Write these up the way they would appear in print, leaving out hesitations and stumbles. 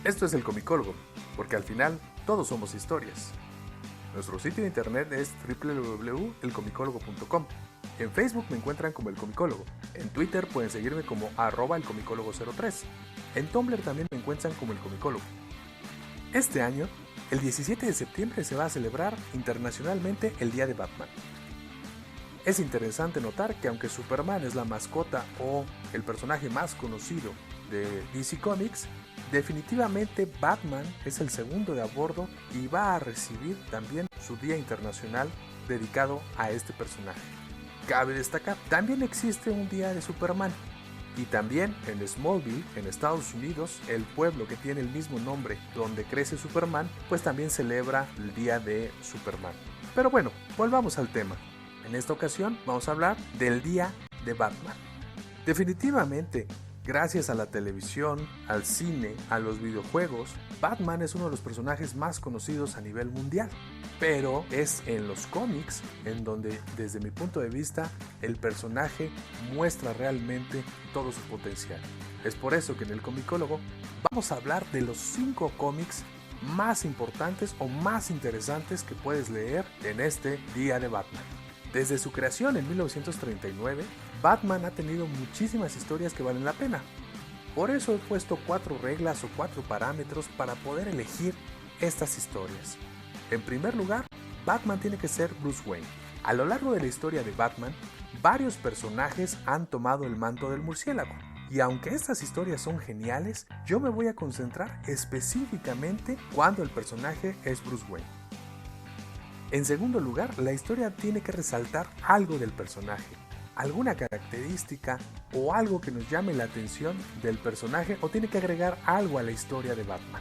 Esto es El Comicólogo, porque al final todos somos historias. Nuestro sitio de internet es www.elcomicólogo.com. En Facebook me encuentran como El Comicólogo. En Twitter pueden seguirme como @elcomicólogo03. En Tumblr también me encuentran como El Comicólogo. Este año, el 17 de septiembre se va a celebrar internacionalmente el Día de Batman. Es interesante notar que aunque Superman es la mascota o el personaje más conocido de DC Comics, definitivamente Batman es el segundo de a bordo y va a recibir también su Día Internacional dedicado a este personaje. Cabe destacar, también existe un Día de Superman. Y también en Smallville, en Estados Unidos, el pueblo que tiene el mismo nombre donde crece Superman, pues también celebra el Día de Superman. Pero bueno, volvamos al tema. En esta ocasión vamos a hablar del Día de Batman. Definitivamente, gracias a la televisión, al cine, a los videojuegos, Batman es uno de los personajes más conocidos a nivel mundial. Pero es en los cómics en donde, desde mi punto de vista, el personaje muestra realmente todo su potencial. Es por eso que en El Comicólogo vamos a hablar de los 5 cómics más importantes o más interesantes que puedes leer en este Día de Batman. Desde su creación en 1939, Batman ha tenido muchísimas historias que valen la pena. Por eso he puesto 4 reglas o 4 parámetros para poder elegir estas historias. En primer lugar, Batman tiene que ser Bruce Wayne. A lo largo de la historia de Batman, varios personajes han tomado el manto del murciélago. Y aunque estas historias son geniales, yo me voy a concentrar específicamente cuando el personaje es Bruce Wayne. En segundo lugar, la historia tiene que resaltar algo del personaje, alguna característica o algo que nos llame la atención del personaje, o tiene que agregar algo a la historia de Batman.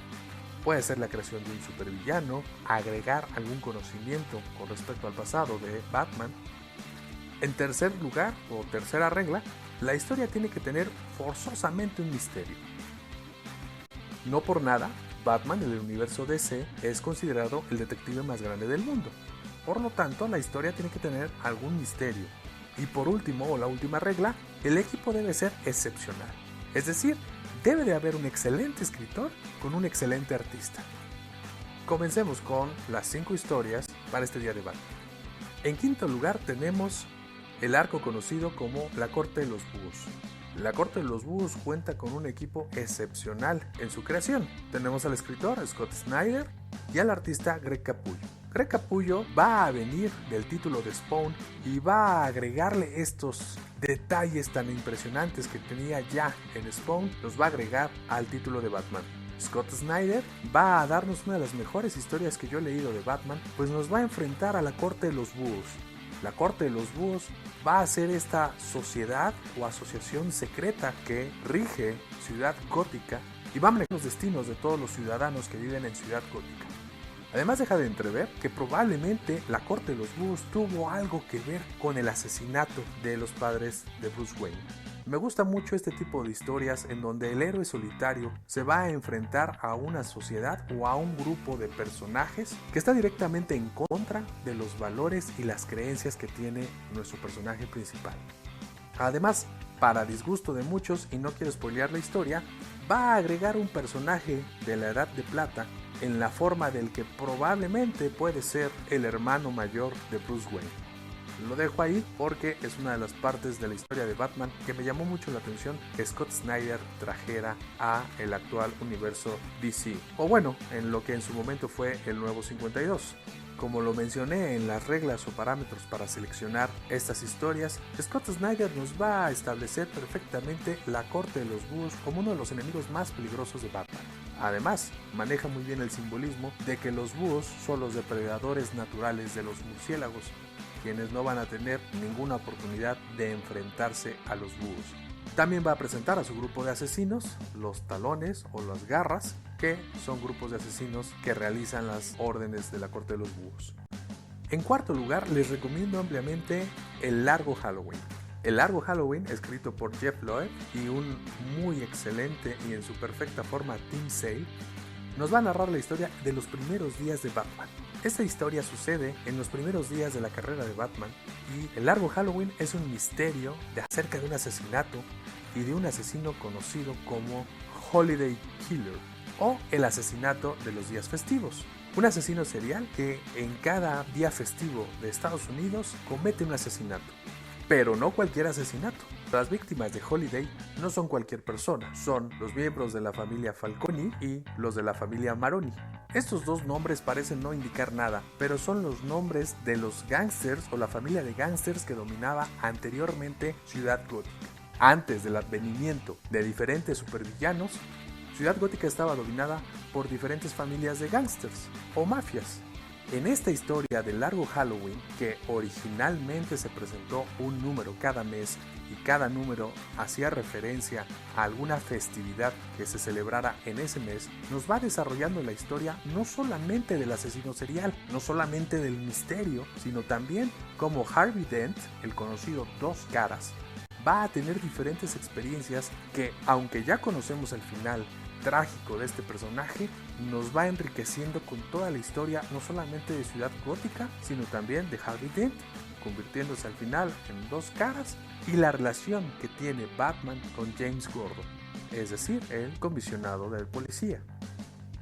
Puede ser la creación de un supervillano, agregar algún conocimiento con respecto al pasado de Batman. En tercer lugar, o tercera regla, la historia tiene que tener forzosamente un misterio. No por nada, Batman en el universo DC es considerado el detective más grande del mundo. Por lo tanto, la historia tiene que tener algún misterio. Y por último, o la última regla, el equipo debe ser excepcional. Es decir, debe de haber un excelente escritor con un excelente artista. Comencemos con las 5 historias para este Día de Batman. En quinto lugar tenemos el arco conocido como La Corte de los Búhos. La Corte de los Búhos cuenta con un equipo excepcional en su creación. Tenemos al escritor Scott Snyder y al artista Greg Capullo. Greg Capullo va a venir del título de Spawn y va a agregarle estos detalles tan impresionantes que tenía ya en Spawn, los va a agregar al título de Batman. Scott Snyder va a darnos una de las mejores historias que yo he leído de Batman, pues nos va a enfrentar a la Corte de los Búhos. La Corte de los Búhos va a ser esta sociedad o asociación secreta que rige Ciudad Gótica y va a manejar los destinos de todos los ciudadanos que viven en Ciudad Gótica. Además, deja de entrever que probablemente la Corte de los Búhos tuvo algo que ver con el asesinato de los padres de Bruce Wayne. Me gusta mucho este tipo de historias en donde el héroe solitario se va a enfrentar a una sociedad o a un grupo de personajes que está directamente en contra de los valores y las creencias que tiene nuestro personaje principal. Además, para disgusto de muchos, y no quiero spoilear la historia, va a agregar un personaje de la Edad de Plata en la forma del que probablemente puede ser el hermano mayor de Bruce Wayne. Lo dejo ahí porque es una de las partes de la historia de Batman que me llamó mucho la atención que Scott Snyder trajera a el actual universo DC, o bueno, en lo que en su momento fue el Nuevo 52. Como lo mencioné en las reglas o parámetros para seleccionar estas historias, Scott Snyder nos va a establecer perfectamente la Corte de los Búhos como uno de los enemigos más peligrosos de Batman. Además, maneja muy bien el simbolismo de que los búhos son los depredadores naturales de los murciélagos, quienes no van a tener ninguna oportunidad de enfrentarse a los búhos. También va a presentar a su grupo de asesinos, los Talones o las Garras, que son grupos de asesinos que realizan las órdenes de la Corte de los Búhos. En cuarto lugar, les recomiendo ampliamente El Largo Halloween. El Largo Halloween, escrito por Jeff Loeb y un muy excelente y en su perfecta forma Tim Sale, nos va a narrar la historia de los primeros días de Batman. Esta historia sucede en los primeros días de la carrera de Batman y El Largo Halloween es un misterio acerca de un asesinato y de un asesino conocido como Holiday Killer. o el asesinato de los días festivos. Un asesino serial que en cada día festivo de Estados Unidos comete un asesinato. Pero no cualquier asesinato. Las víctimas de Holiday no son cualquier persona, son los miembros de la familia Falconi y los de la familia Maroni. Estos dos nombres parecen no indicar nada, pero son los nombres de los gángsters o la familia de gángsters que dominaba anteriormente Ciudad Gótica. Antes del advenimiento de diferentes supervillanos, Ciudad Gótica estaba dominada por diferentes familias de gángsters o mafias. En esta historia del largo Halloween, que originalmente se presentó un número cada mes y cada número hacía referencia a alguna festividad que se celebrara en ese mes, nos va desarrollando la historia no solamente del asesino serial, no solamente del misterio, sino también cómo Harvey Dent, el conocido Dos Caras, va a tener diferentes experiencias que, aunque ya conocemos el final trágico de este personaje, nos va enriqueciendo con toda la historia no solamente de Ciudad Gótica, sino también de Harvey Dent, convirtiéndose al final en Dos Caras, y la relación que tiene Batman con James Gordon, es decir, el comisionado del policía.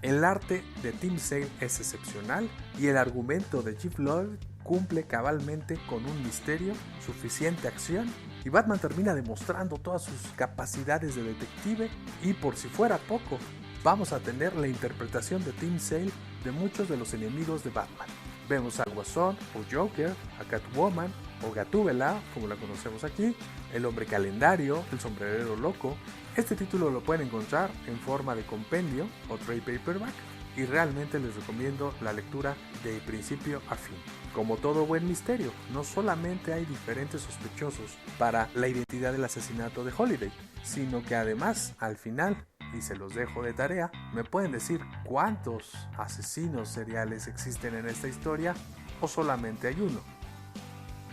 El arte de Tim Sale es excepcional y el argumento de Jeff Loeb cumple cabalmente con un misterio, suficiente acción, y Batman termina demostrando todas sus capacidades de detective, y por si fuera poco, vamos a tener la interpretación de Tim Sale de muchos de los enemigos de Batman. Vemos al Guasón o Joker, a Catwoman o Gatúbela, como la conocemos aquí, el Hombre Calendario, el Sombrerero Loco. Este título lo pueden encontrar en forma de compendio o trade paperback, y realmente les recomiendo la lectura de principio a fin. Como todo buen misterio, no solamente hay diferentes sospechosos para la identidad del asesinato de Holiday, sino que además, al final, y se los dejo de tarea, me pueden decir cuántos asesinos seriales existen en esta historia o solamente hay uno.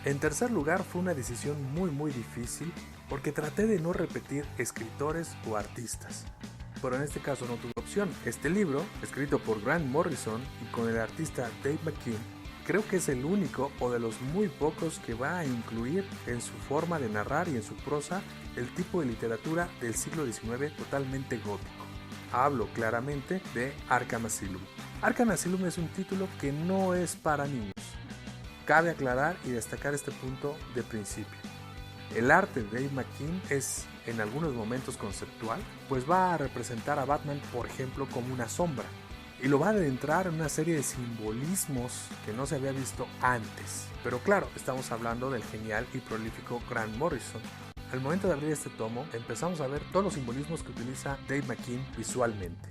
En tercer lugar, fue una decisión muy difícil porque traté de no repetir escritores o artistas, pero en este caso no tuve opción. Este libro, escrito por Grant Morrison y con el artista Dave McKean, creo que es el único o de los muy pocos que va a incluir en su forma de narrar y en su prosa el tipo de literatura del siglo XIX totalmente gótico. Hablo claramente de Arkham Asylum. Arkham Asylum es un título que no es para niños. Cabe aclarar y destacar este punto de principio. El arte de Dave McKean es en algunos momentos conceptual, pues va a representar a Batman, por ejemplo, como una sombra, y lo va a adentrar en una serie de simbolismos que no se había visto antes. Pero claro, estamos hablando del genial y prolífico Grant Morrison. Al momento de abrir este tomo, empezamos a ver todos los simbolismos que utiliza Dave McKean visualmente.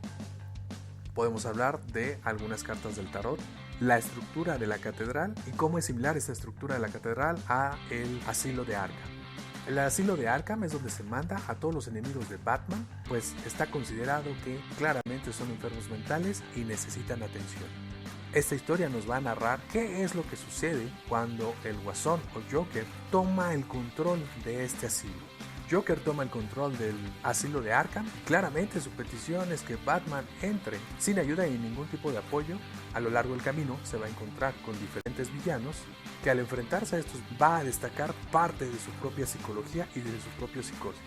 Podemos hablar de algunas cartas del tarot, la estructura de la catedral y cómo es similar esta estructura de la catedral a el asilo de Arkham. El asilo de Arkham es donde se manda a todos los enemigos de Batman, pues está considerado que claramente son enfermos mentales y necesitan atención. Esta historia nos va a narrar qué es lo que sucede cuando el Guasón o Joker toma el control de este asilo. Joker toma el control del asilo de Arkham y claramente su petición es que Batman entre sin ayuda y ningún tipo de apoyo. A lo largo del camino se va a encontrar con diferentes villanos que al enfrentarse a estos va a destacar parte de su propia psicología y de su propia psicosis.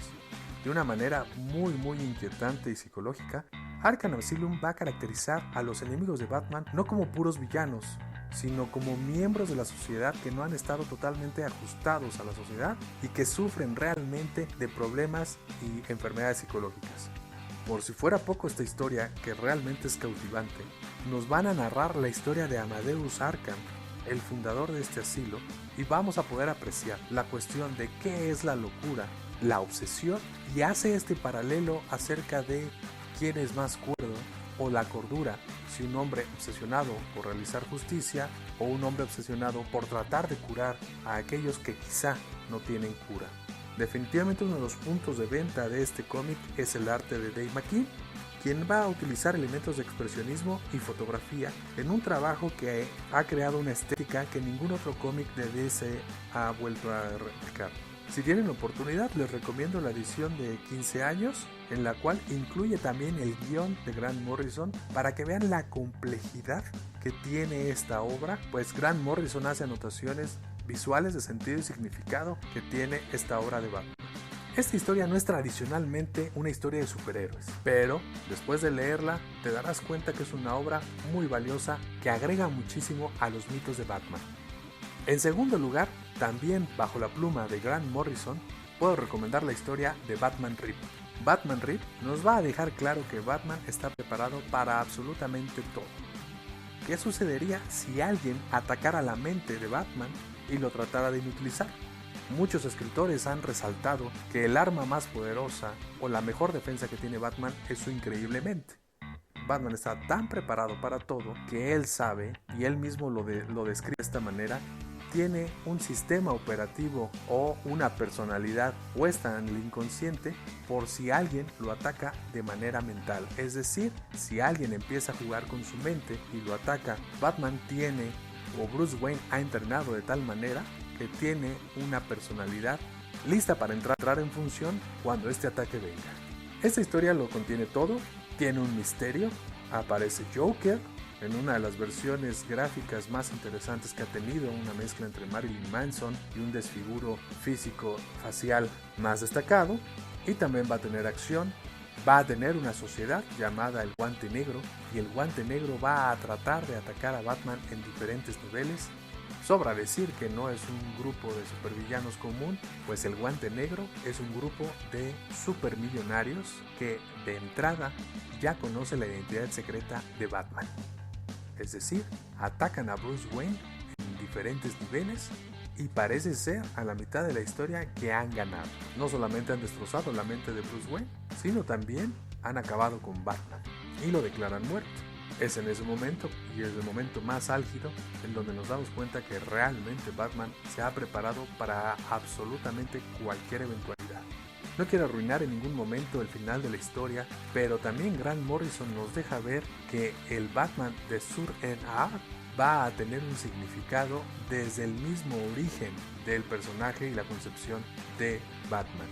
De una manera muy inquietante y psicológica, Arkham Asylum va a caracterizar a los enemigos de Batman no como puros villanos, sino como miembros de la sociedad que no han estado totalmente ajustados a la sociedad y que sufren realmente de problemas y enfermedades psicológicas. Por si fuera poco, esta historia, que realmente es cautivante, nos van a narrar la historia de Amadeus Arkham, el fundador de este asilo, y vamos a poder apreciar la cuestión de qué es la locura, la obsesión, y hace este paralelo acerca de quién es más cuerdo o la cordura, si un hombre obsesionado por realizar justicia o un hombre obsesionado por tratar de curar a aquellos que quizá no tienen cura. Definitivamente uno de los puntos de venta de este cómic es el arte de Dave McKean, quien va a utilizar elementos de expresionismo y fotografía en un trabajo que ha creado una estética que ningún otro cómic de DC ha vuelto a replicar. Si tienen la oportunidad, les recomiendo la edición de 15 años, en la cual incluye también el guión de Grant Morrison, para que vean la complejidad que tiene esta obra, pues Grant Morrison hace anotaciones visuales de sentido y significado que tiene esta obra de Batman. Esta historia no es tradicionalmente una historia de superhéroes, pero después de leerla te darás cuenta que es una obra muy valiosa que agrega muchísimo a los mitos de Batman. En segundo lugar, también bajo la pluma de Grant Morrison, puedo recomendar la historia de Batman Rip. Batman Rip nos va a dejar claro que Batman está preparado para absolutamente todo. ¿Qué sucedería si alguien atacara la mente de Batman y lo tratara de inutilizar? Muchos escritores han resaltado que el arma más poderosa o la mejor defensa que tiene Batman es su increíble mente. Batman está tan preparado para todo que él sabe, y él mismo lo describe de esta manera, tiene un sistema operativo o una personalidad puesta en el inconsciente por si alguien lo ataca de manera mental. Es decir, si alguien empieza a jugar con su mente y lo ataca, Batman tiene, o Bruce Wayne ha entrenado de tal manera que tiene una personalidad lista para entrar en función cuando este ataque venga. Esta historia lo contiene todo, tiene un misterio, aparece Joker en una de las versiones gráficas más interesantes que ha tenido, una mezcla entre Marilyn Manson y un desfiguro físico facial más destacado, y también va a tener acción, va a tener una sociedad llamada el Guante Negro, y el Guante Negro va a tratar de atacar a Batman en diferentes niveles. Sobra decir que no es un grupo de supervillanos común, pues el Guante Negro es un grupo de supermillonarios que de entrada ya conoce la identidad secreta de Batman. Es decir, atacan a Bruce Wayne en diferentes niveles y parece ser a la mitad de la historia que han ganado. No solamente han destrozado la mente de Bruce Wayne, sino también han acabado con Batman y lo declaran muerto. Es en ese momento, y es el momento más álgido, en donde nos damos cuenta que realmente Batman se ha preparado para absolutamente cualquier eventualidad. No quiero arruinar en ningún momento el final de la historia, pero también Grant Morrison nos deja ver que el Batman de Sur-en-Arc va a tener un significado desde el mismo origen del personaje y la concepción de Batman.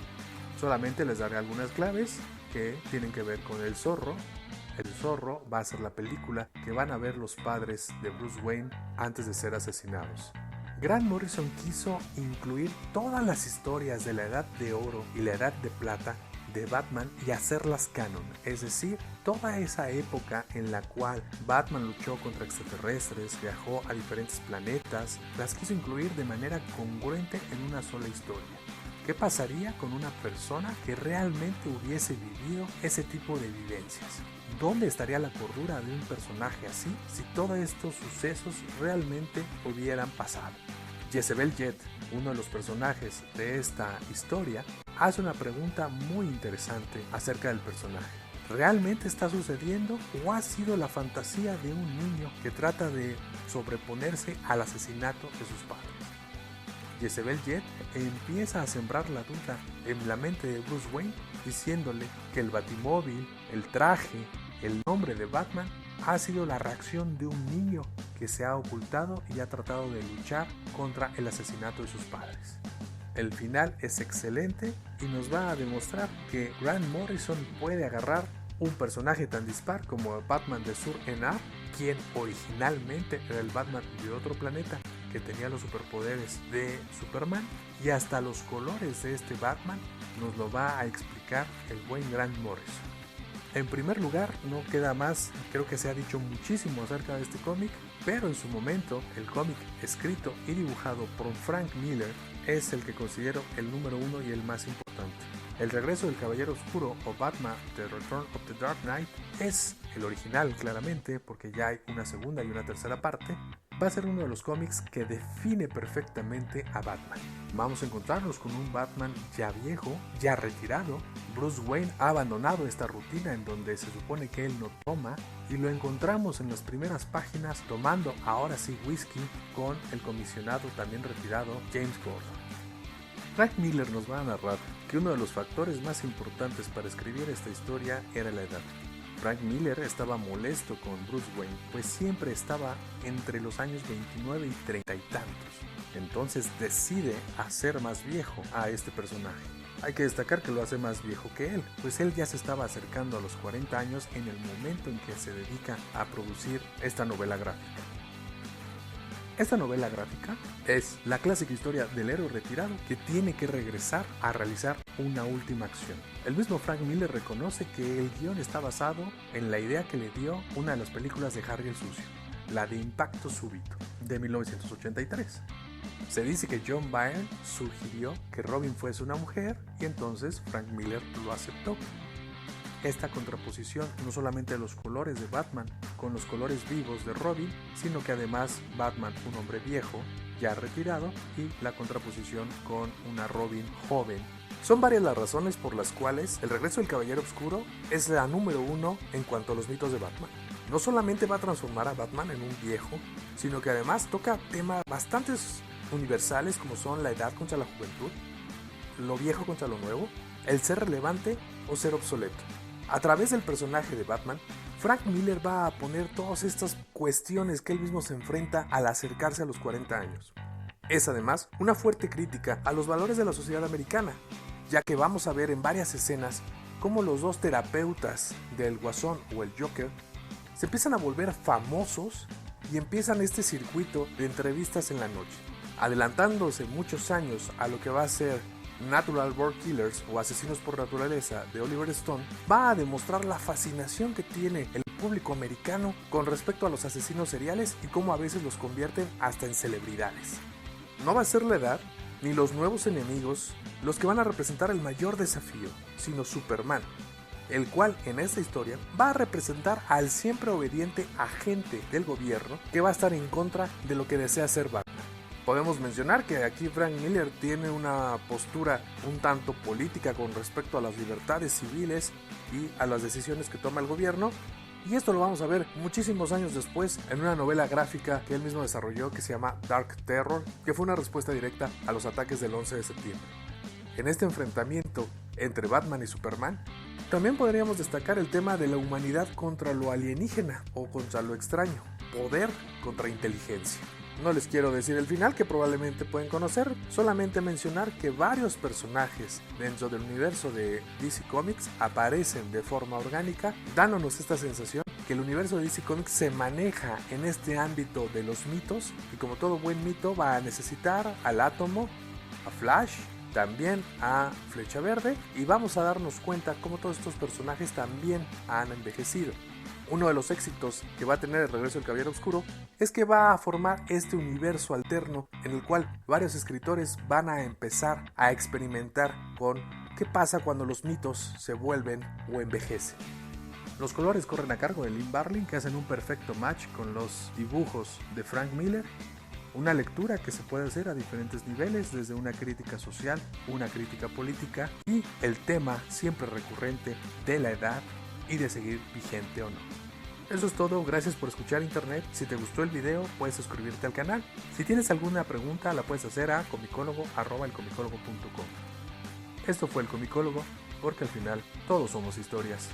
Solamente les daré algunas claves que tienen que ver con el Zorro. El Zorro va a ser la película que van a ver los padres de Bruce Wayne antes de ser asesinados. Grant Morrison quiso incluir todas las historias de la Edad de Oro y la Edad de Plata de Batman y hacerlas canon, es decir, toda esa época en la cual Batman luchó contra extraterrestres, viajó a diferentes planetas, las quiso incluir de manera congruente en una sola historia. ¿Qué pasaría con una persona que realmente hubiese vivido ese tipo de vivencias? ¿Dónde estaría la cordura de un personaje así si todos estos sucesos realmente hubieran pasado? Jezebel Jet, uno de los personajes de esta historia, hace una pregunta muy interesante acerca del personaje. ¿Realmente está sucediendo o ha sido la fantasía de un niño que trata de sobreponerse al asesinato de sus padres? Jezebel Jet empieza a sembrar la duda en la mente de Bruce Wayne, diciéndole que el batimóvil, el traje, el nombre de Batman ha sido la reacción de un niño que se ha ocultado y ha tratado de luchar contra el asesinato de sus padres. El final es excelente y nos va a demostrar que Grant Morrison puede agarrar un personaje tan dispar como el Batman de Sur-en-Arc, quien originalmente era el Batman de otro planeta que tenía los superpoderes de Superman, y hasta los colores de este Batman nos lo va a explicar el buen Grant Morrison. En primer lugar, no queda más, creo que se ha dicho muchísimo acerca de este cómic, pero en su momento el cómic escrito y dibujado por Frank Miller es el que considero el número uno y el más importante. El regreso del Caballero Oscuro o Batman The Return of the Dark Knight es el original claramente, porque ya hay una segunda y una tercera parte. Va a ser uno de los cómics que define perfectamente a Batman. Vamos a encontrarnos con un Batman ya viejo, ya retirado. Bruce Wayne ha abandonado esta rutina en donde se supone que él no toma, y lo encontramos en las primeras páginas tomando ahora sí whisky con el comisionado también retirado James Gordon. Frank Miller nos va a narrar que uno de los factores más importantes para escribir esta historia era la edad. Frank Miller estaba molesto con Bruce Wayne, pues siempre estaba entre los años 29 y 30 y tantos. Entonces decide hacer más viejo a este personaje. Hay que destacar que lo hace más viejo que él, pues él ya se estaba acercando a los 40 años en el momento en que se dedica a producir esta novela gráfica. Esta novela gráfica es la clásica historia del héroe retirado que tiene que regresar a realizar una última acción. El mismo Frank Miller reconoce que el guión está basado en la idea que le dio una de las películas de Harry el Sucio, la de Impacto Súbito, de 1983. Se dice que John Byrne sugirió que Robin fuese una mujer y entonces Frank Miller lo aceptó. Esta contraposición no solamente de los colores de Batman con los colores vivos de Robin, sino que además Batman, un hombre viejo, ya retirado, y la contraposición con una Robin joven. Son varias las razones por las cuales El regreso del Caballero Oscuro es la número 1 en cuanto a los mitos de Batman. No solamente va a transformar a Batman en un viejo, sino que además toca temas bastante universales como son la edad contra la juventud, lo viejo contra lo nuevo, el ser relevante o ser obsoleto. A través del personaje de Batman, Frank Miller va a poner todas estas cuestiones que él mismo se enfrenta al acercarse a los 40 años. Es además una fuerte crítica a los valores de la sociedad americana, ya que vamos a ver en varias escenas cómo los dos terapeutas del Guasón o el Joker se empiezan a volver famosos y empiezan este circuito de entrevistas en la noche, adelantándose muchos años a lo que va a ser Natural Born Killers o Asesinos por Naturaleza de Oliver Stone. Va a demostrar la fascinación que tiene el público americano con respecto a los asesinos seriales y cómo a veces los convierten hasta en celebridades. No va a ser la edad ni los nuevos enemigos los que van a representar el mayor desafío, sino Superman, el cual en esta historia va a representar al siempre obediente agente del gobierno que va a estar en contra de lo que desea hacer Batman. Podemos mencionar que aquí Frank Miller tiene una postura un tanto política con respecto a las libertades civiles y a las decisiones que toma el gobierno, y esto lo vamos a ver muchísimos años después en una novela gráfica que él mismo desarrolló que se llama Dark Terror, que fue una respuesta directa a los ataques del 11 de septiembre. En este enfrentamiento entre Batman y Superman, también podríamos destacar el tema de la humanidad contra lo alienígena o contra lo extraño, poder contra inteligencia. No les quiero decir el final, que probablemente pueden conocer, solamente mencionar que varios personajes dentro del universo de DC Comics aparecen de forma orgánica, dándonos esta sensación que el universo de DC Comics se maneja en este ámbito de los mitos, y como todo buen mito va a necesitar al Átomo, a Flash, también a Flecha Verde, y vamos a darnos cuenta cómo todos estos personajes también han envejecido. Uno de los éxitos que va a tener El regreso del Caballero Oscuro es que va a formar este universo alterno en el cual varios escritores van a empezar a experimentar con qué pasa cuando los mitos se vuelven o envejecen. Los colores corren a cargo de Lynn Barling, que hacen un perfecto match con los dibujos de Frank Miller. Una lectura que se puede hacer a diferentes niveles, desde una crítica social, una crítica política y el tema siempre recurrente de la edad y de seguir vigente o no. Eso es todo, gracias por escuchar Internet. Si te gustó el video, puedes suscribirte al canal. Si tienes alguna pregunta, la puedes hacer a comicólogo@elcomicólogo.com. Esto fue El Comicólogo, porque al final todos somos historias.